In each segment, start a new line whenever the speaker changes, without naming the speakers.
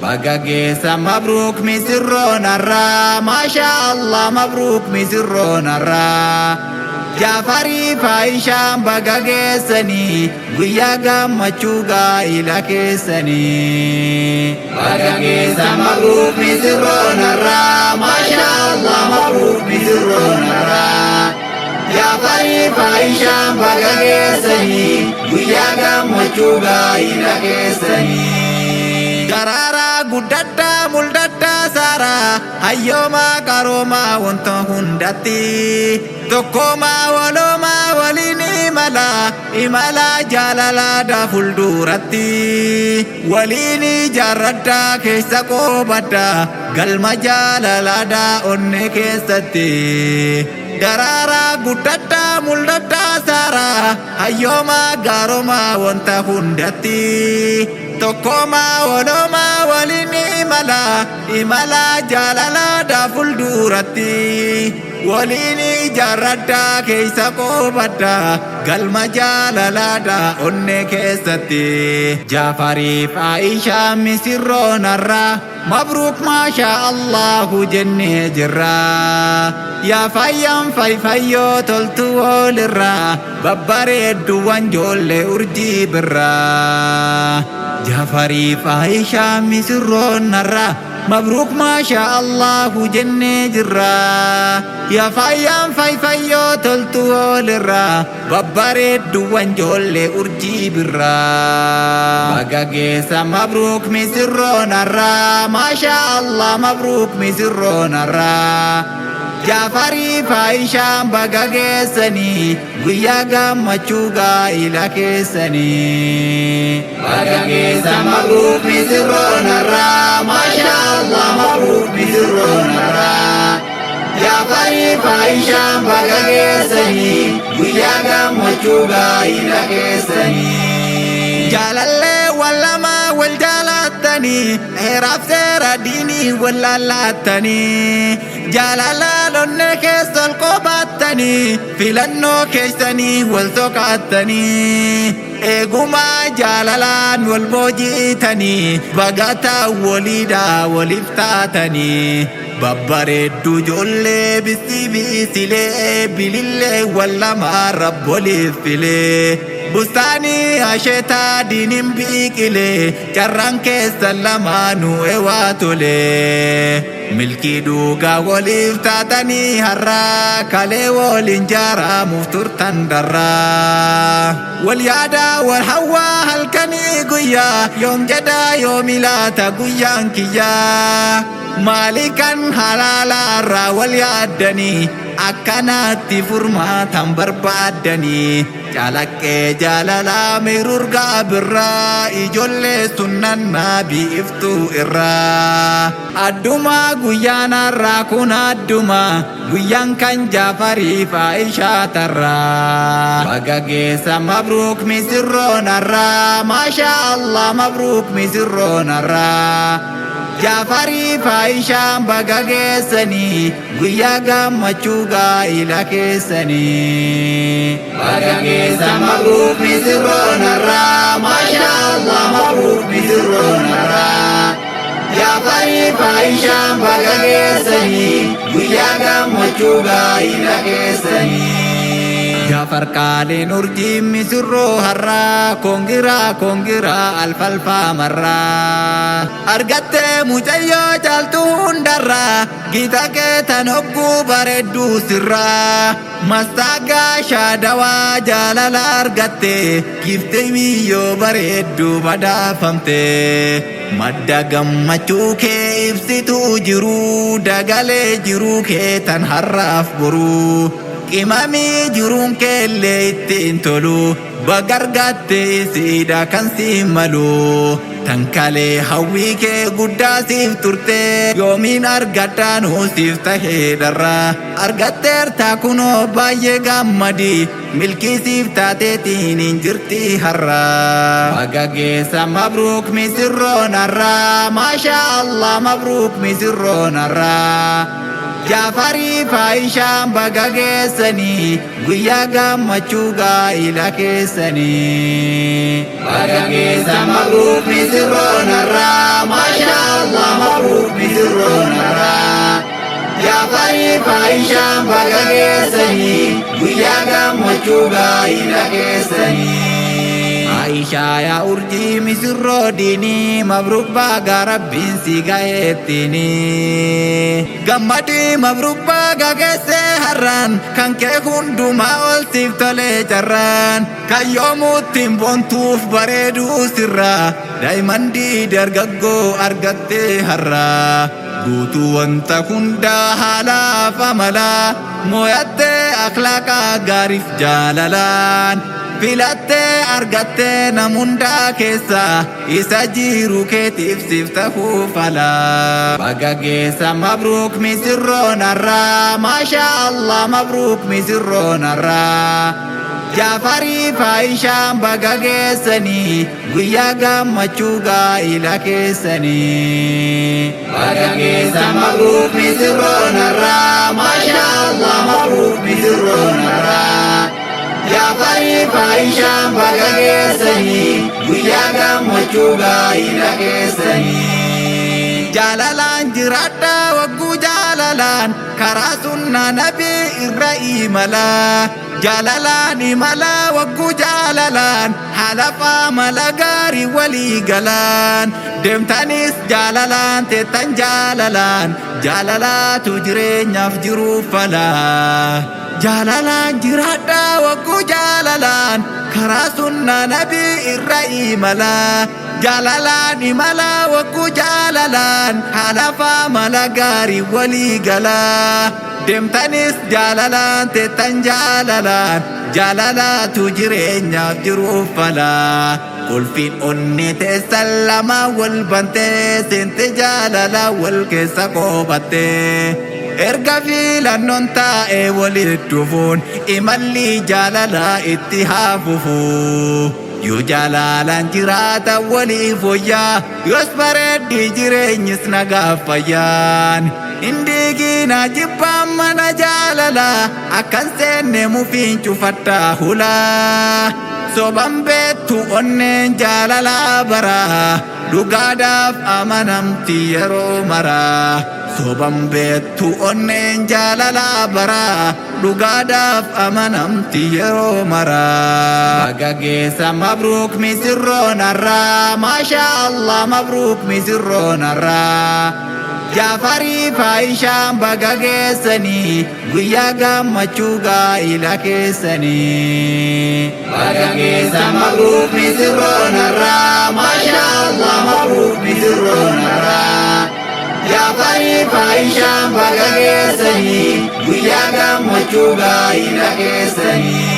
بقاقيسا مبروك مسرون الرا ما شاء الله مبروك مسرون الرا جعفري فايشان بقاقيسني ويا قمتشوغا إلى كيسني بقاقيسا مبروك مسرون الرا ما شاء الله مبروك مسرون الرا جعفري فايشان بقاقيسني ويا قمتشوغا إلى كيسني Garara guddatta muldatta sara hayyoma karoma wonto hundatti tokkoma waloma walini imala jalala da fulduratti walini jarradda keessa qobadda galma jalala da onne keessatti Garara guddatta muldatta sara hayyoma garoma wonto hundatti Tokoma waloma walini imala jalala da fuldurati walini jarradda keessa qobadda galma jalala da onne keessatti Jafari Aisha misirroon arra mabruk masha Allahu jenne jirra yaa fayyaan fayyoo toltu olirra babbareeddu wanjoolle urjii birraa Jafari Aisha misirroon arra مبروك ما شاء الله جنة جرا يا فايام فايو تلتو لرا ببارد دوان جول أرجي برا بقاقيسا مبروك مسرون الرا ما شاء الله مبروك مسرون الرا جعفري فايشان بقاقيسني ويا قمتشوغا إلى كيسني بقاقيسا مبروك مسرون الرا ما شاء الله مبروك مسرون الرا جعفري فايشان بقاقيسني ويا قمتشوغا إلى كيسني جالالي ولا ما والجالاتني هراب سيرا ديني ولا لاتني جالالا لن كيس القباتني فلنو كيسني والسقاتني ايقوما جالالا والبوجيتني بغاتا وليدا ولفتاتني ببردو جولي بسي بيسيلي بليلي ولا ما رب ولفلي بستاني عشتا دينم بيكلي جران كسلمانو ايواتولي ملكي دوغا ولفتاتني هرا كالي والانجارا مفتور تندرا واليادا والحوا هالكني قويا يوم جدا يوم لا تقويا كيا مالكا حلالا را واليادني akkanatti furmaatan barbaadanii jalaqqee jaalala mirurgaa birraa ijoollee sunnan naabii iftuu irraa adduma guyyaan har'aa kun adduma guyyaan kan Jaafarii Aishaa tarraa baqaaqeessa mabruuk misirroon har'aa maashaa Allah mabruuk misirroon har'aa Jafari Aisha baqaaqeessanii guyyaa gammachuugaa ila keessanii baqaaqeessa mabruuk misirroon har'aa maashaa Allah mabruuk misirroon har'aa Jafari Aisha baqaaqeessanii guyyaa gammachuugaa ila keessanii Jafar kaalin urjii misirroo har'aa kongiraa alfalfaa marraa argatte mucayyoo caaltuu hundarraa gita kee tan hogguu bareedduu sirraa mastaagaa shaadawaa jaalala argatte giftee biyyoo bareedduu badhaafamte madda gammachuu kee ibsituu jiruu dagalee jiruu kee tan har'aaf boruu Imami jurun kelle ittiin tolu bagargatte isiidha kan si malu tankalee hawwii kee guddaa siif turte yoomiin argadhaanuu siif tahee dharraa argatteerta kunoo baay'ee gammadi milkii siif taateetiin hin jirti har'aa baqaaqeessa mabruuk misirroon har'aa maashaa Allah mabruuk misirroon har'aa Jafari Aisha baqaaqeessanii guyyaa gammachuugaa ila keessanii baqaaqeessa mabruuk misirroon har'aa maashaa faayishaan baga geessanii guyyaa gammachuu gaa'ila keessanii. Aisha ya urji misirro dini mabruk baga rabbin si gaetini gammadi mabruk baga gese harran kan ke hunduma ol tiftole jarran kayomutin bontuf baredu sirra daiman di dargaggo argatte harra gutu wanta hunda hala famala moyatte akhlaqa garif jalalan filatte argatte namunda keessa isa jiru keetiif siftahu fala baga geessa mabruk misirroon arraa maasha Allah mabruk misirroon arraa Jaafarii faayishaan baga geessanii guyyaa gammachuu gaa'ila keessanii baga geessa mabruk misirroon arraa maasha Allah mabruk misirroon arraa Jaafarii faayishaan baga geessanii guyyaa gammachuu gaa'ila keessanii jaalalaan jiraadha wagguu jaalalaan karaa sunnaa nabii irra imala jaalalaan imala wagguu jaalalaan halafaa mala gaarii walii galaan deemtanis jaalalaan teettan jaalalaan jaalalaatu jireenyaaf jiruuf falaa jaalalaan jiraadha wagguu jaalalaan karaa sunnaa nabii irra imala jaalalaan imala wagguu jaalalaan halafaa mala gaarii walii galaa deemtanis jaalalaan teettan jaalalaan jaalalaatu jireenyaaf jiruuf falaa ulfiin onni teessan lama wal bantee seente jaalala wal keessa qoobattee erga filannoon taa'ee walitti dhufuun imalli jaalala itti haafufu yoo jaalalaan jiraata waliif wayyaa yoos bareeddi jireenyis nagaaf fayyaan indiigina jibbaan mana jaalala akkan seenne mufiin cufadhaa hulaa soban beettu onneen jaalala baraa dhugaadhaaf amanamti yeroo maraa soban beettu onneen jaalala baraa dhugaadhaaf amanamti yeroo maraa baga geessa mabruk misirroon arraa maasha Allah mabruk misirroon arraa Jaafarii faayishaan baga geessanii guyyaa gammachuu gaa'ila keessanii baga geessa mabruk misirroon arraa maasha Allah mabruk misirroon arraa Jaafarii faayishaan baga geessanii guyyaa gammachuu gaa'ila keessanii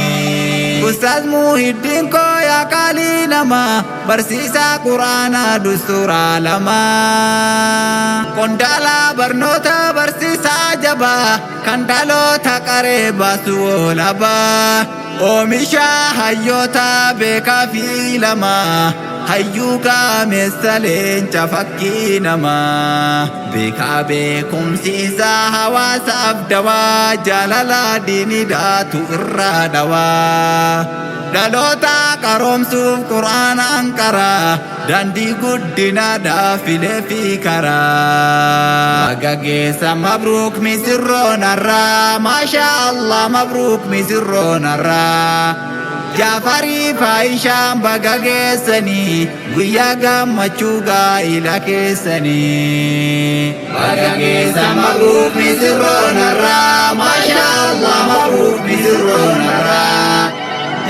Ustaz Muhyiddin ko ya qaalii namaa barsiisaa quraanaa dusturaa lamaa qondaala barnoota barsiisaa jabaa kan dhaloota qaree baasu oolabaa oomisha hayyoota beekaa fi lamaa hayyuu gaameessa leenca fakkii namaa beekaa beekumsiisaa hawaasaaf dawaa jaalala diiniidhaatu irraa dhawaa dhaloota qaroomsuuf quraanaan qaraa daandii guddinaadhaaf filee fi karaa baga geessa mabruk misirroon arraa maasha Allah mabruk misirroon arraa Jaafarii faayishaan baga geessanii guyyaa gammachuu gaa'ila keessanii baga geessa mabruk misirroon arraa maasha Allah mabruk misirroon arraa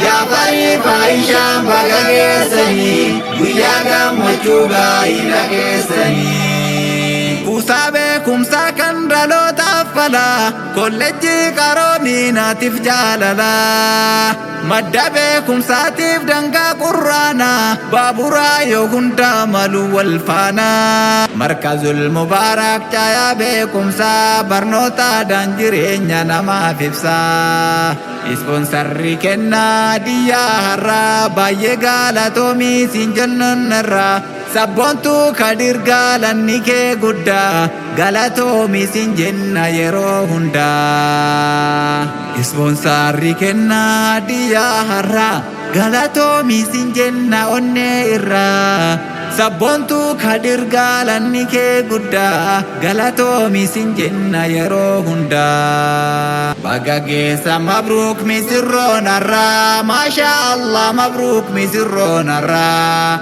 Jaafarii faayishaan baga geessanii guyyaa gammachuu gaa'ila keessanii kuusaa beekumsaa kan dhalootaaf falaa kolleejjii qaroominaatiif jaalalaa madda beekumsaatiif dangaa qurraanaa baaburaa yoo hundaa malu wal faanaa markazul mubaarak caayaa beekumsaa barnootaadhaan jireenya namaaf ibsaa ispoonsarri kennaa diyyaa har'aa baay'ee galatoomii siin jennan irraa sabboontuu kadir gaalanni kee guddaa galatoomi siin jenna yeroo hundaa ispoonsarri kennaa diyyaa har'aa galatoomi siin jenna onnee irraa Sabbontu kadirgaalanni kee guddaa galatoomi sin jenna yeroo hundaa. Baga geessa mabruuk misirroon har'aa maasha Allah mabruuk misirroon har'aa.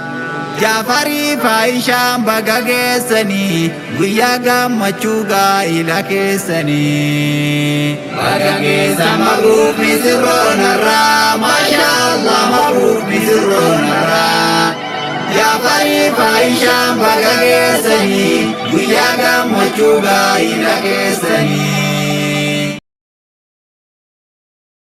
Jaafarii faayishaan baga geessanii guyyaa gammachuu gaa'ila keessanii. Baga geessa mabruuk misirroon har'aa maasha Allah mabruuk misirroon har'aa. Jaafarii faayishaan baga geessanii guyyaa gammachuu gaa'ila keessanii.